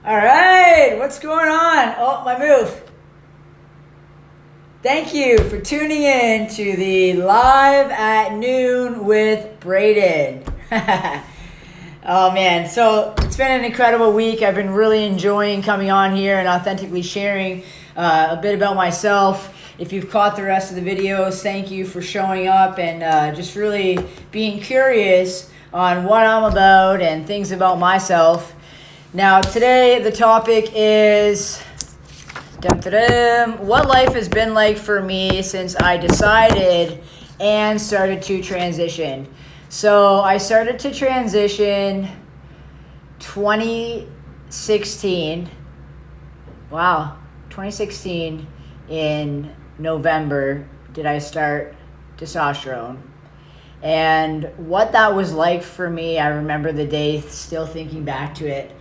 All right, what's going on? Oh, my move. Thank you for tuning in to the Live at Noon with Braden. Oh man, so it's been an incredible week. I've been really enjoying coming on here and authentically sharing a bit about myself. If you've caught the rest of the videos, thank you for showing up and just really being curious on what I'm about and things about myself. Now today the topic is what life has been like for me since I decided and started to transition. So I started to transition 2016. Wow, 2016 in November did I start testosterone. And what that was like for me, I remember the day, still thinking back to it.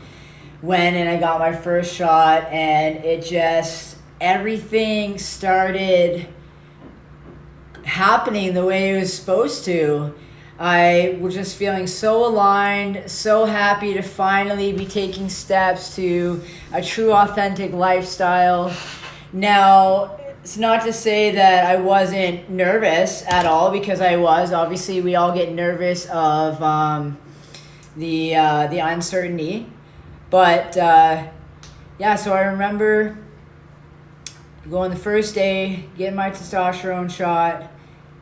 Went and I got my first shot, and it just, everything started happening the way it was supposed to. I was just feeling so aligned, so happy to finally be taking steps to a true authentic lifestyle. Now, it's not to say that I wasn't nervous at all, because I was. Obviously, we all get nervous of the uncertainty. But yeah, so I remember going the first day, getting my testosterone shot,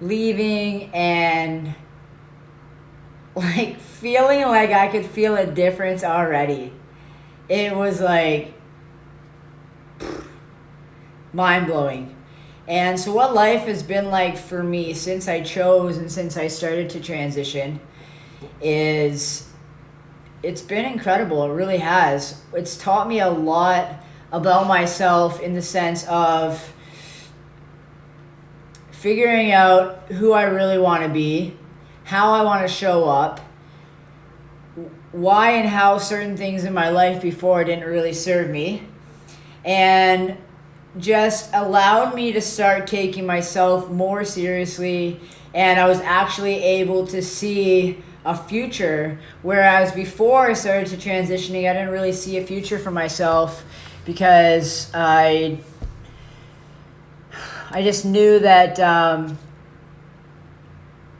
leaving, and like feeling like I could feel a difference already. It was like mind-blowing. And so what life has been like for me since I chose and since I started to transition is, it's been incredible. It really has. It's taught me a lot about myself in the sense of figuring out who I really want to be, how I want to show up, why and how certain things in my life before didn't really serve me, and just allowed me to start taking myself more seriously. And I was actually able to see a future, whereas before I started to transitioning, I didn't really see a future for myself, because I just knew that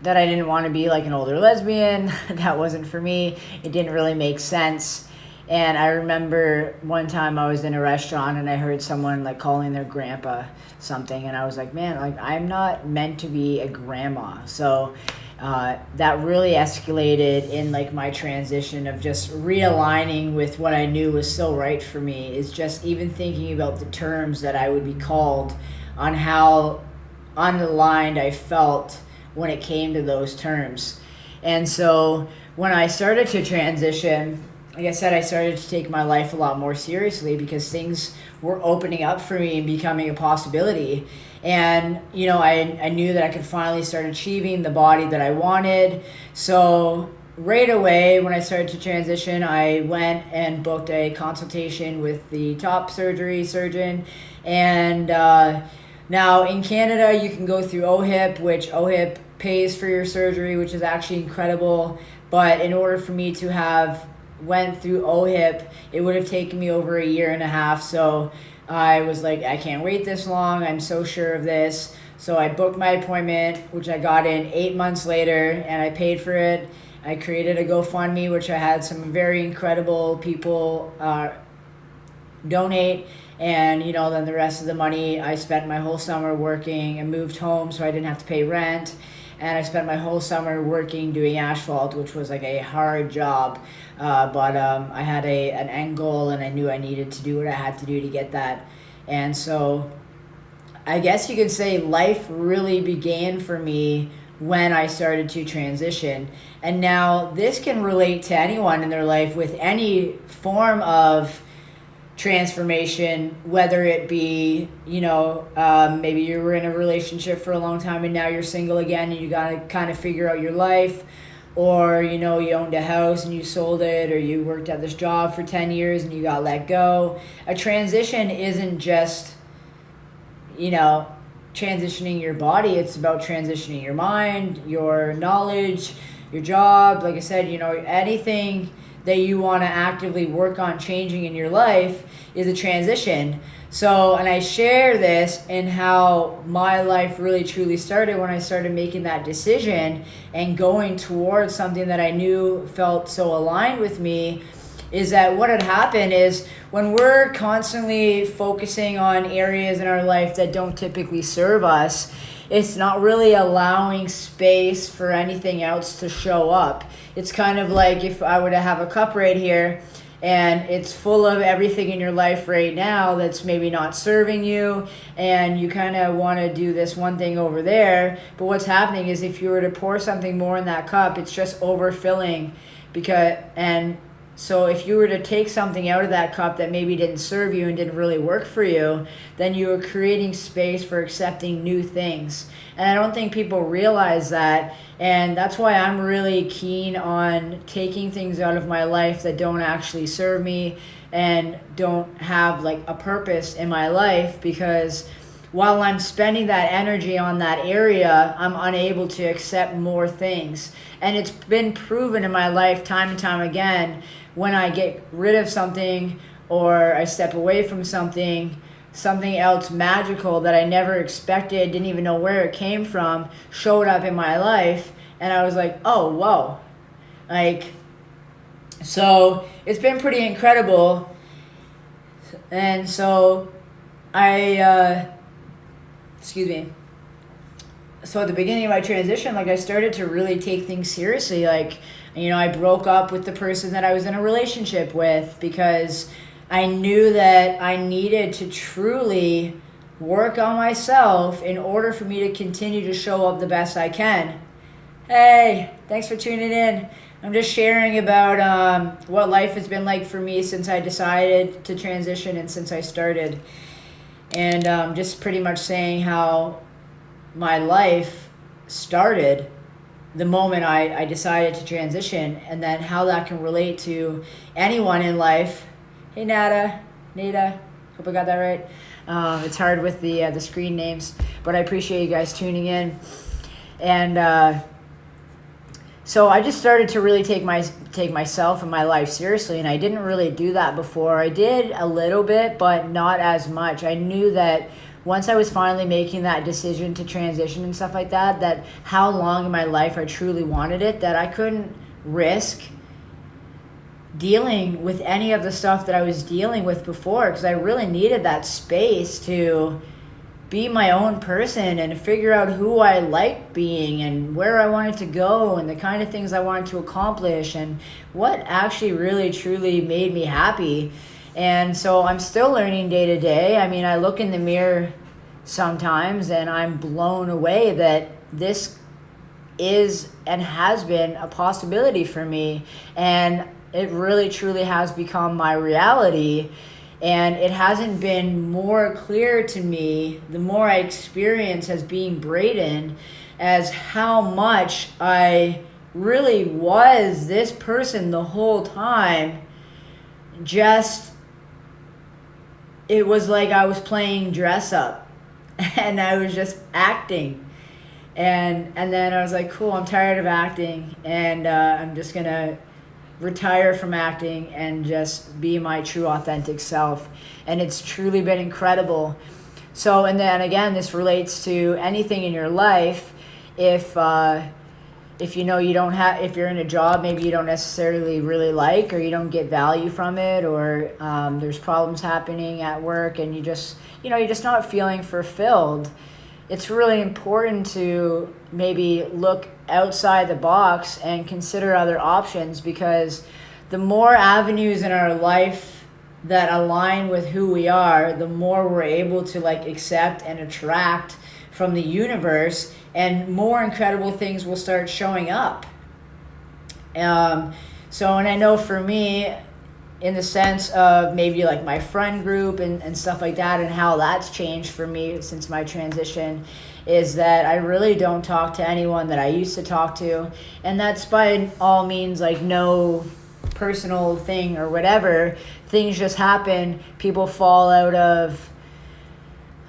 that I didn't want to be like an older lesbian. That wasn't for me. It didn't really make sense. And I remember one time I was in a restaurant and I heard someone like calling their grandpa something, and I was like, man, like I'm not meant to be a grandma. So that really escalated in like my transition of just realigning with what I knew was so right for me, is just even thinking about the terms that I would be called, on how unaligned I felt when it came to those terms. And so when I started to transition, like I said, I started to take my life a lot more seriously, because things were opening up for me and becoming a possibility. And, you know, I knew that I could finally start achieving the body that I wanted. So right away, when I started to transition, I went and booked a consultation with the top surgery surgeon. And now in Canada, you can go through OHIP, which OHIP pays for your surgery, which is actually incredible. But in order for me to have went through OHIP, it would have taken me over a year and a half. So I was like, I can't wait this long. I'm so sure of this. So I booked my appointment, which I got in 8 months later, and I paid for it. I created a Gofundme, which I had some very incredible people donate. And, you know, then the rest of the money, I spent my whole summer working and moved home so I didn't have to pay rent. And I spent my whole summer working doing asphalt, which was like a hard job. But I had an end goal, and I knew I needed to do what I had to do to get that. And so I guess you could say life really began for me when I started to transition. And now this can relate to anyone in their life with any form of transformation, whether it be, you know, maybe you were in a relationship for a long time and now you're single again and you got to kind of figure out your life, or, you know, you owned a house and you sold it, or you worked at this job for 10 years and you got let go. A transition isn't just, you know, transitioning your body. It's about transitioning your mind, your knowledge, your job. Like I said, you know, anything that you want to actively work on changing in your life is a transition. So, and I share this in how my life really truly started when I started making that decision and going towards something that I knew felt so aligned with me. Is that what had happened is when we're constantly focusing on areas in our life that don't typically serve us, it's not really allowing space for anything else to show up. It's kind of like if I were to have a cup right here and it's full of everything in your life right now that's maybe not serving you, and you kind of want to do this one thing over there, but what's happening is if you were to pour something more in that cup, it's just overfilling. So if you were to take something out of that cup that maybe didn't serve you and didn't really work for you, then you were creating space for accepting new things. And I don't think people realize that. And that's why I'm really keen on taking things out of my life that don't actually serve me and don't have like a purpose in my life, because while I'm spending that energy on that area, I'm unable to accept more things. And it's been proven in my life time and time again, when I get rid of something or I step away from something else magical that I never expected, didn't even know where it came from, showed up in my life. And I was like, oh, whoa. So it's been pretty incredible. And so so at the beginning of my transition, I started to really take things seriously. I broke up with the person that I was in a relationship with because I knew that I needed to truly work on myself in order for me to continue to show up the best I can. Hey, thanks for tuning in. I'm just sharing about what life has been like for me since I decided to transition and since I started. And just pretty much saying how my life started the moment I decided to transition, and then how that can relate to anyone in life. Hey Nada, hope I got that right. It's hard with the screen names, but I appreciate you guys tuning in. And so I just started to really take myself and my life seriously, and I didn't really do that before. I did a little bit, but not as much. I knew that once I was finally making that decision to transition and stuff like that, that how long in my life I truly wanted it, that I couldn't risk dealing with any of the stuff that I was dealing with before, because I really needed that space to be my own person and figure out who I liked being and where I wanted to go and the kind of things I wanted to accomplish and what actually really truly made me happy. And so I'm still learning day to day. I mean, I look in the mirror sometimes and I'm blown away that this is and has been a possibility for me. And it really truly has become my reality. And it hasn't been more clear to me the more I experience as being Braden, as how much I really was this person the whole time. Just, it was like I was playing dress up and I was just acting. And then I was like, cool, I'm tired of acting, and I'm just going to retire from acting and just be my true authentic self. And it's truly been incredible. So, and then again, this relates to anything in your life. If you know you don't have, if you're in a job maybe you don't necessarily really like, or you don't get value from it, or there's problems happening at work and you're just not feeling fulfilled, it's really important to maybe look outside the box and consider other options, because the more avenues in our life that align with who we are, the more we're able to accept and attract from the universe, and more incredible things will start showing up. And I know for me, in the sense of maybe my friend group and stuff like that, and how that's changed for me since my transition, is that I really don't talk to anyone that I used to talk to. And that's by all means no personal thing or whatever. Things just happen. People fall out of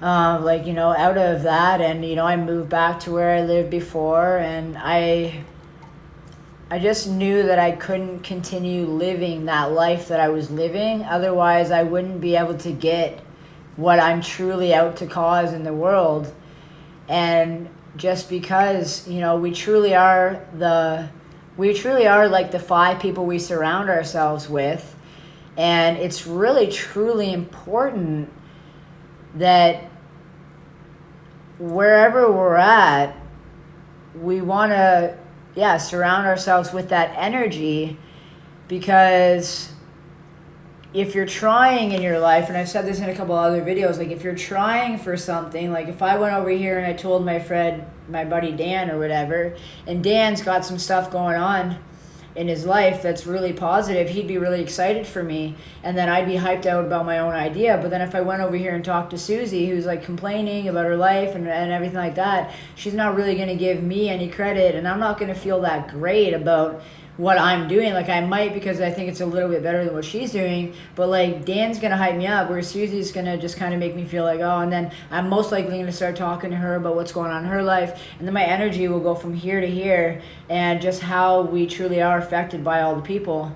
out of that, and I moved back to where I lived before, and I I just knew that I couldn't continue living that life that I was living. Otherwise, I wouldn't be able to get what I'm truly out to cause in the world. And just because, you know, we truly are like the 5 people we surround ourselves with. And it's really, truly important that wherever we're at, we want to, surround ourselves with that energy. Because if you're trying in your life, and I've said this in a couple other videos, like if you're trying for something, like if I went over here and I told my friend, my buddy Dan or whatever, and Dan's got some stuff going on in his life that's really positive, he'd be really excited for me, and then I'd be hyped out about my own idea. But then if I went over here and talked to Susie, who's like complaining about her life and everything like that, she's not really going to give me any credit, and I'm not going to feel that great about what I'm doing. Like I might, because I think it's a little bit better than what she's doing, but like Dan's gonna hype me up, where Susie's gonna just kind of make me feel like, oh, and then I'm most likely gonna start talking to her about what's going on in her life, and then my energy will go from here to here, and just how we truly are affected by all the people.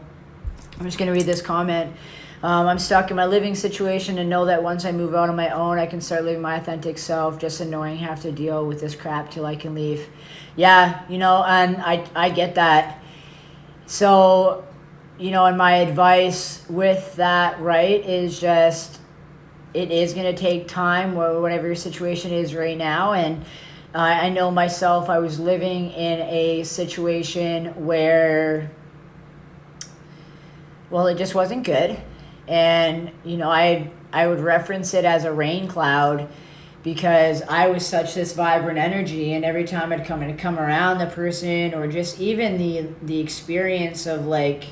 I'm just gonna read this comment. I'm stuck in my living situation and know that once I move out on my own, I can start living my authentic self. Just annoying, have to deal with this crap till I can leave. Yeah, you know, and I get that. So, you know, and my advice with that, right, is just, it is going to take time, whatever your situation is right now. And I know myself, I was living in a situation where, well, it just wasn't good. And, you know, I would reference it as a rain cloud, because I was such this vibrant energy, and every time I'd come around the person, or just even the experience of like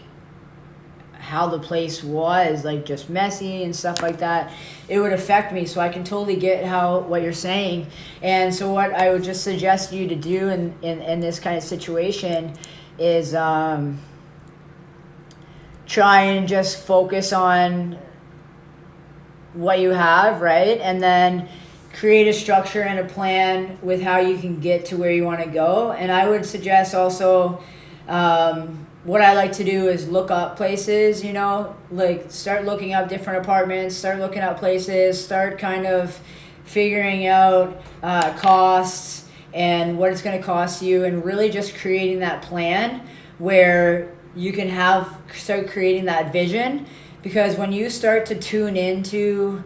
how the place was, like just messy and stuff like that, it would affect me. So I can totally get what you're saying. And so what I would just suggest you to do in this kind of situation is try and just focus on what you have, right? And then create a structure and a plan with how you can get to where you want to go. And I would suggest also, what I like to do is look up places, you know, like start looking up different apartments, start looking up places, start kind of figuring out costs and what it's going to cost you, and really just creating that plan where you can start creating that vision. Because when you start to tune into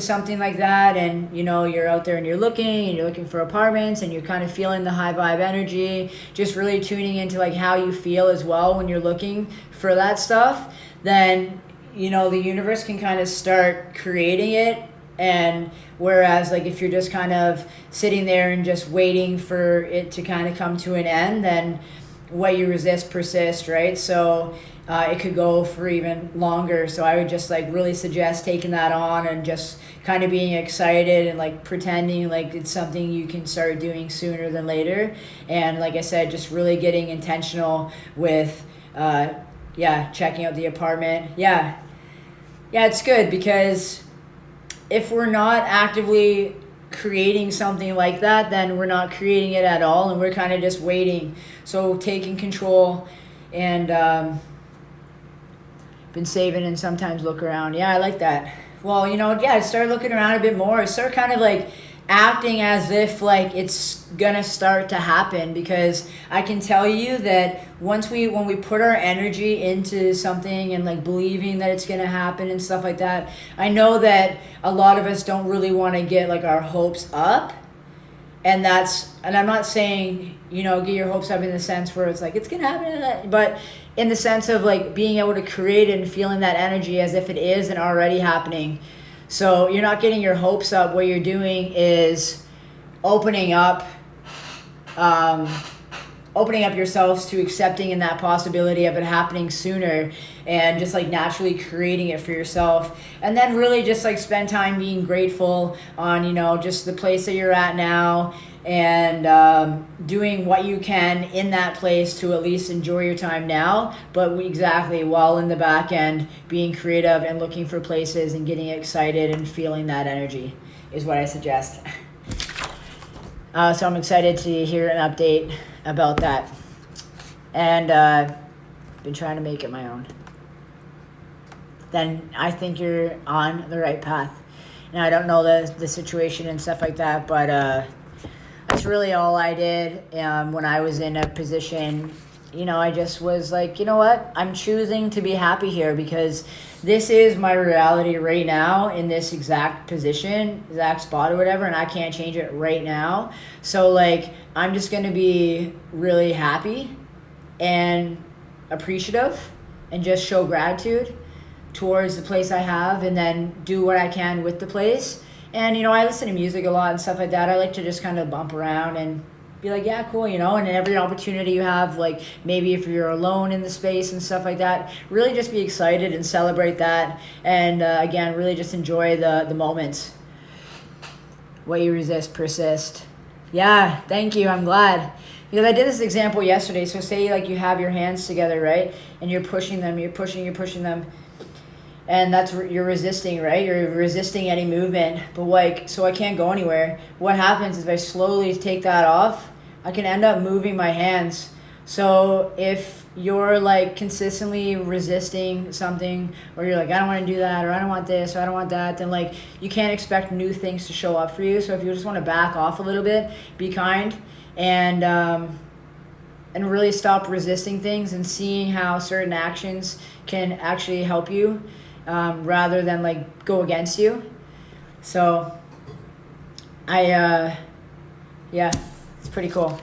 something like that, and you know, you're out there and you're looking for apartments, and you're kind of feeling the high vibe energy, just really tuning into like how you feel as well when you're looking for that stuff, then you know, the universe can kind of start creating it. And whereas like if you're just kind of sitting there and just waiting for it to kind of come to an end, then what you resist persists, right? So it could go for even longer. So I would just like really suggest taking that on and just kind of being excited and like pretending like it's something you can start doing sooner than later. And like I said, just really getting intentional with checking out the apartment. Yeah, it's good, because if we're not actively creating something like that, then we're not creating it at all, and we're kind of just waiting. So taking control, and been saving and sometimes look around. Yeah, I like that. Well, you know, start looking around a bit more. Start kind of like acting as if like it's gonna start to happen, because I can tell you that when we put our energy into something and like believing that it's gonna happen and stuff like that, I know that a lot of us don't really want to get like our hopes up. And I'm not saying, you know, get your hopes up in the sense where it's like it's gonna happen, but in the sense of like being able to create it and feeling that energy as if it is and already happening. So you're not getting your hopes up. What you're doing is opening up yourselves to accepting in that possibility of it happening sooner, and just like naturally creating it for yourself. And then really just like spend time being grateful on, you know, just the place that you're at now, and doing what you can in that place to at least enjoy your time now, but exactly while in the back end being creative and looking for places and getting excited and feeling that energy is what I suggest. So I'm excited to hear an update about that. and been trying to make it my own, then I think you're on the right path. And I don't know the situation and stuff like that, but that's really all I did when I was in a position. I just was like, you know what? I'm choosing to be happy here because this is my reality right now in this exact position, exact spot or whatever, and I can't change it right now. So, like, I'm just going to be really happy and appreciative and just show gratitude towards the place I have, and then do what I can with the place. And, I listen to music a lot and stuff like that. I like to just kind of bump around and be like, yeah, cool, and every opportunity you have, like maybe if you're alone in the space and stuff like that, really just be excited and celebrate that. And again, really just enjoy the moments. What you resist, persist. Yeah, thank you. I'm glad. Because I did this example yesterday. So say like you have your hands together, right? And you're pushing them, you're pushing them. And that's you're resisting, right? You're resisting any movement. But so I can't go anywhere. What happens is if I slowly take that off, I can end up moving my hands. So if you're like consistently resisting something, or you're like, I don't want to do that, or I don't want this, or I don't want that, then like you can't expect new things to show up for you. So if you just want to back off a little bit, be kind, and really stop resisting things and seeing how certain actions can actually help you, rather than like go against you. So yeah, it's pretty cool.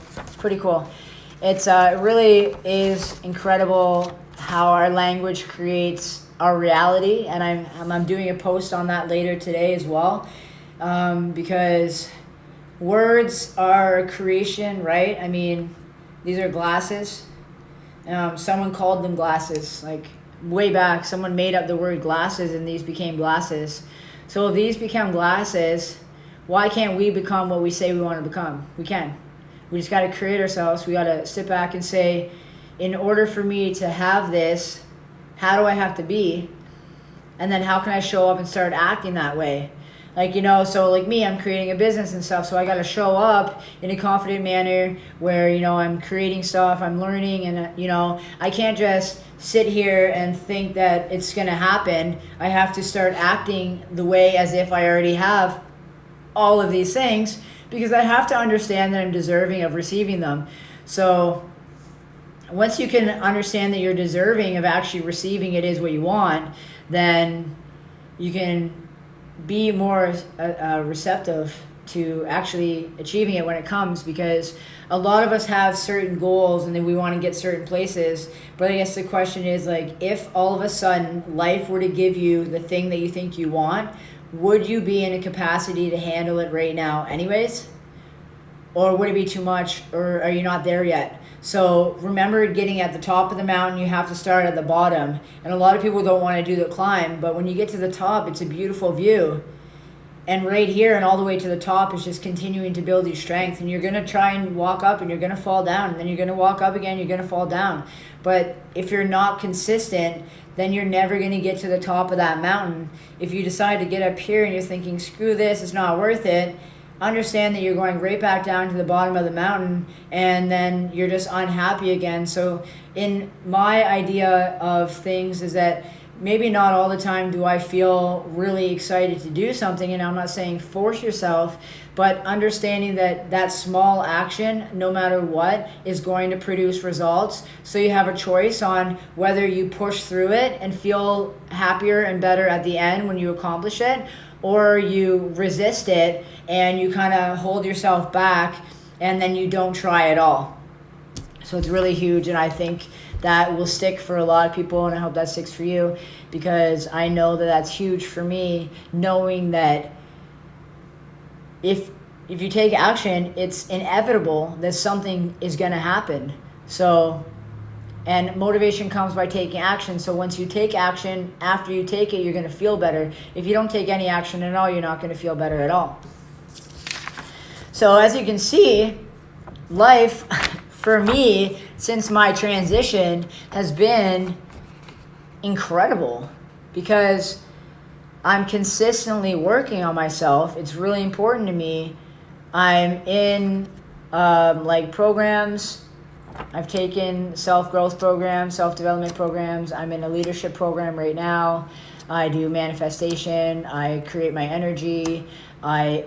It really is incredible how our language creates our reality, and I'm doing a post on that later today as well, because words are a creation, right? I mean, these are glasses. Someone called them glasses, like way back. Someone made up the word glasses, and these became glasses. So if these become glasses, why can't we become what we say we want to become? We can. We just got to create ourselves. We got to sit back and say, in order for me to have this, how do I have to be? And then how can I show up and start acting that way? Like, so like me, I'm creating a business and stuff. So I got to show up in a confident manner where, I'm creating stuff, I'm learning, and, I can't just sit here and think that it's going to happen. I have to start acting the way as if I already have all of these things, because I have to understand that I'm deserving of receiving them. So once you can understand that you're deserving of actually receiving it is what you want, then you can be more receptive to actually achieving it when it comes, because a lot of us have certain goals and then we want to get certain places. But I guess the question is, like, if all of a sudden life were to give you the thing that you think you want, would you be in a capacity to handle it right now anyways? Or would it be too much? Or are you not there yet? So remember, getting at the top of the mountain, you have to start at the bottom. And a lot of people don't want to do the climb, but when you get to the top, it's a beautiful view. And right here and all the way to the top is just continuing to build your strength. And you're going to try and walk up and you're going to fall down. And then you're going to walk up again, you're going to fall down. But if you're not consistent, then you're never going to get to the top of that mountain. If you decide to get up here and you're thinking, screw this, it's not worth it, understand that you're going right back down to the bottom of the mountain, and then you're just unhappy again. So in my idea of things is that maybe not all the time do I feel really excited to do something, and I'm not saying force yourself, but understanding that that small action, no matter what, is going to produce results. So you have a choice on whether you push through it and feel happier and better at the end when you accomplish it, or you resist it and you kind of hold yourself back and then you don't try at all. So it's really huge, and I think that will stick for a lot of people, and I hope that sticks for you, because I know that that's huge for me, knowing that if you take action, it's inevitable that something is going to happen. So, and motivation comes by taking action. So once you take action, after you take it, you're going to feel better. If you don't take any action at all, you're not going to feel better at all. So as you can see, life for me, since my transition, has been incredible, because I'm consistently working on myself. It's really important to me. I'm in like programs. I've taken self-growth programs, self-development programs. I'm in a leadership program right now. I do manifestation. I create my energy. I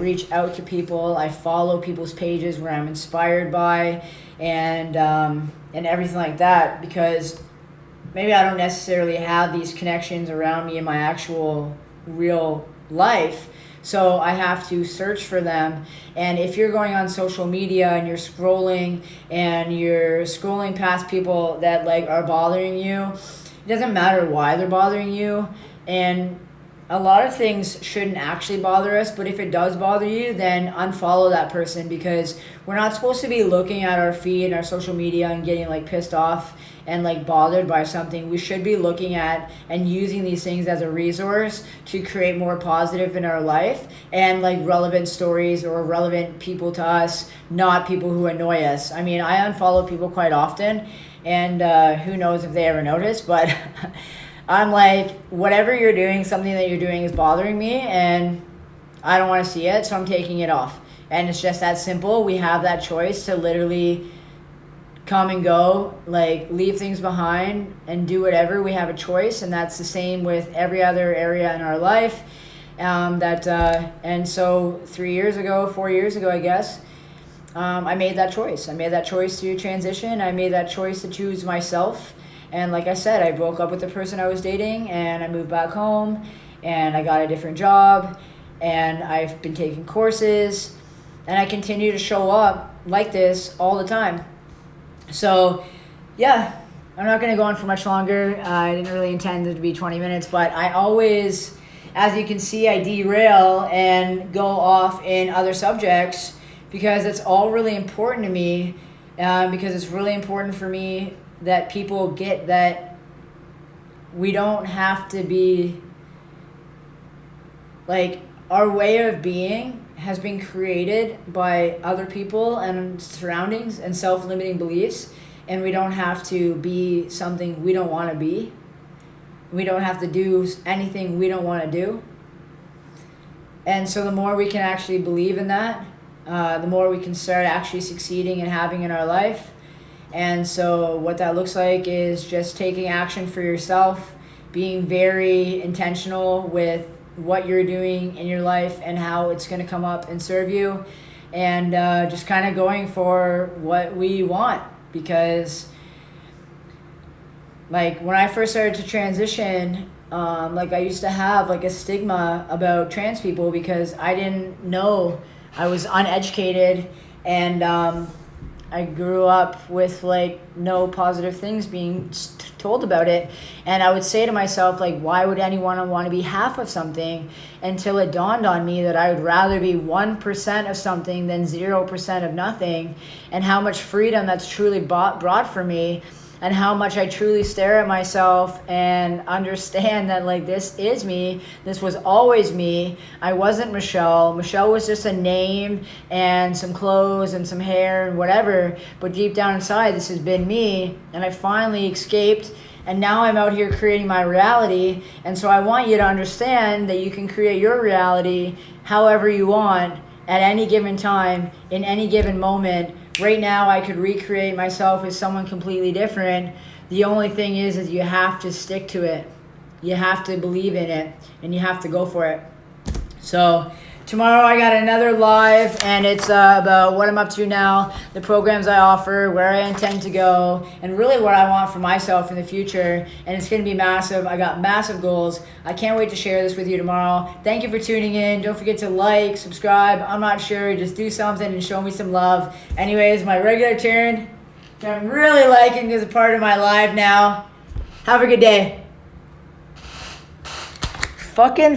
reach out to people. I follow people's pages where I'm inspired by, and everything like that, because maybe I don't necessarily have these connections around me in my actual real life. So I have to search for them. And if you're going on social media and you're scrolling past people that like are bothering you, it doesn't matter why they're bothering you. And a lot of things shouldn't actually bother us, but if it does bother you, then unfollow that person, because we're not supposed to be looking at our feed and our social media and getting like pissed off and like bothered by something. We should be looking at and using these things as a resource to create more positive in our life and like relevant stories or relevant people to us, not people who annoy us. I mean, I unfollow people quite often, and who knows if they ever notice, but I'm like, whatever you're doing, something that you're doing is bothering me and I don't want to see it, so I'm taking it off. And it's just that simple. We have that choice to literally come and go, like leave things behind and do whatever. We have a choice, and that's the same with every other area in our life. And so 4 years ago, I guess, I made that choice. I made that choice to transition. I made that choice to choose myself. And like I said, I broke up with the person I was dating, and I moved back home, and I got a different job, and I've been taking courses, and I continue to show up like this all the time. So, yeah, I'm not going to go on for much longer. I didn't really intend it to be 20 minutes, but I always, as you can see, I derail and go off in other subjects because it's all really important to me, because it's really important for me that people get that we don't have to be, like, our way of being has been created by other people and surroundings and self-limiting beliefs, and we don't have to be something we don't want to be. We don't have to do anything we don't want to do. And so the more we can actually believe in that, the more we can start actually succeeding and having in our life. And so what that looks like is just taking action for yourself, being very intentional with what you're doing in your life and how it's going to come up and serve you, and just kind of going for what we want. Because like when I first started to transition, like I used to have like a stigma about trans people because I didn't know. I was uneducated, and I grew up with like no positive things being told about it. And I would say to myself, like, why would anyone want to be half of something? Until it dawned on me that I would rather be 1% of something than 0% of nothing, and how much freedom that's truly brought for me, and how much I truly stare at myself and understand that, like, this is me. This was always me. I wasn't Michelle. Michelle was just a name and some clothes and some hair and whatever. But deep down inside, this has been me. And I finally escaped. And now I'm out here creating my reality. And so I want you to understand that you can create your reality however you want at any given time, in any given moment. Right now, I could recreate myself as someone completely different. The only thing is you have to stick to it. You have to believe in it, and you have to go for it. So tomorrow I got another live, and it's about what I'm up to now, the programs I offer, where I intend to go, and really what I want for myself in the future. And it's going to be massive. I got massive goals. I can't wait to share this with you tomorrow. Thank you for tuning in. Don't forget to like, subscribe. I'm not sure. Just do something and show me some love. Anyways, my regular turn, which I'm really liking, is a part of my live now. Have a good day. Fucking